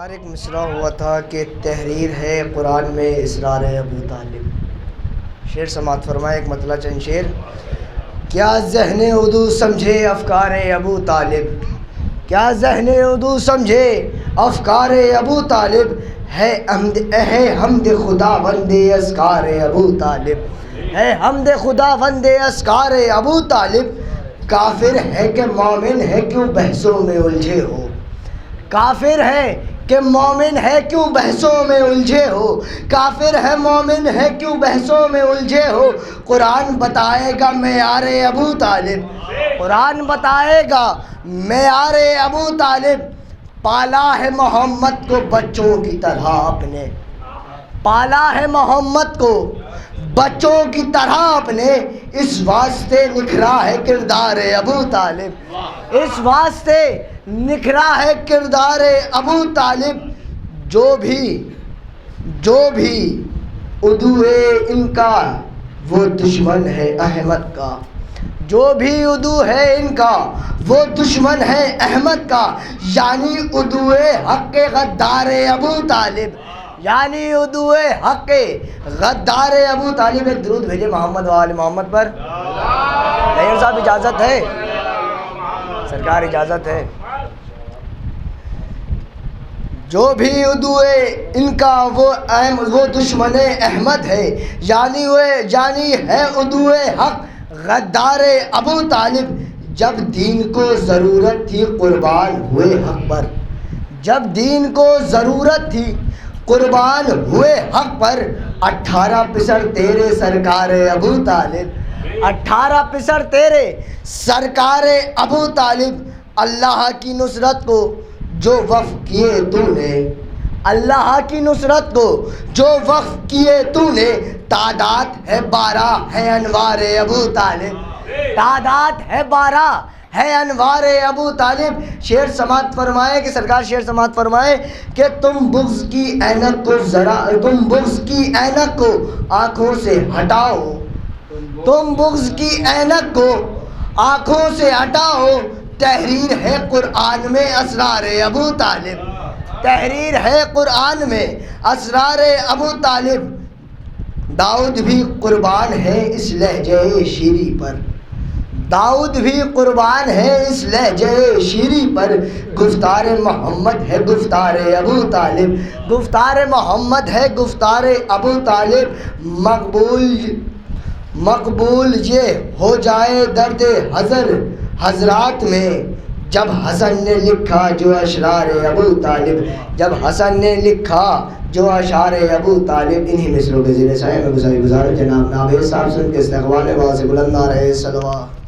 سرکار ایک مصرع ہوا تھا کہ تحریر ہے قرآن میں اسرار ابو طالب. شعر سماعت فرمائے. ایک مطلع چند شعر. کیا ذہن اردو سمجھے افکار ابو طالب، کیا ذہن اردو سمجھے افکار ابو طالب، ہے حمد خدا وند اذکار ابو طالب، ہے حمد خدا وند اذکار ابو طالب. کافر ہے کہ مومن ہے کیوں بحثوں میں الجھے ہو، کافر ہے کہ مومن ہے کیوں بحثوں میں الجھے ہو، کافر ہے مومن ہے کیوں بحثوں میں الجھے ہو. قرآن بتائے گا معیار ابو طالب، قرآن بتائے گا معیار ابو طالب. پالا ہے محمد کو بچوں کی طرح اپنے، پالا ہے محمد کو بچوں کی طرح اپنے، اس واسطے نکھرا ہے کردار ابو طالب، اس واسطے نکھرا ہے کردار ابو طالب. جو بھی عدوئے ان کا وہ دشمن ہے احمد کا، جو بھی عدو ہے ان کا وہ دشمن ہے احمد کا. یعنی عدوئے حق غدار ابو طالب، یعنی عدوئے حق غدار ابو طالب. ایک درود بھیجے محمد و آل محمد پر. طاہر صاحب اجازت ہے؟ سرکار اجازت ہے؟ جو بھی عدوئے ان کا وہ دشمن احمد ہے، یعنی ہے عدوئے حق غدار ابو طالب. جب دین کو ضرورت تھی قربان ہوئے حق پر، جب دین کو ضرورت تھی قربان ہوئے حق پر. 18 پسر تیرے سرکار ابو طالب، 18 پسر تیرے سرکار ابو طالب. اللہ کی نصرت کو جو وقف کیے تو نے، اللہ کی نصرت کو جو وقف کیے تو نے، تعداد ہے 12 ہے انوار ابو طالب، تعداد ہے 12 ہے انوار ابو طالب. شعر سماعت فرمائے کہ سرکار شعر سماعت فرمائے کہ تم بغض کی اینک کو تم بغض کی اینک کو آنکھوں سے ہٹاؤ، تم بغض کی اینک کو آنکھوں سے ہٹاؤ. تحریر ہے قرآن میں اسرار ابو طالب، تحریر ہے قرآن میں اسرار ابو طالب. داؤد بھی قربان ہے اس لہجے شیری پر، داؤد بھی قربان ہے اس لہجے شیری پر. گفتار محمد ہے گفتار ابو طالب، گفتار محمد ہے گفتار ابو طالب. مقبول یہ ہو جائے درد حضرات میں، جب حسن نے لکھا جو اشعار ابو طالب، جب حسن نے لکھا جو اشعار ابو طالب. انہی مصروں کے زیر سایہ میں گزارش جناب ناوید صاحب سے ان کے استقبال میں بہت سے بلند نعرہ صلوات.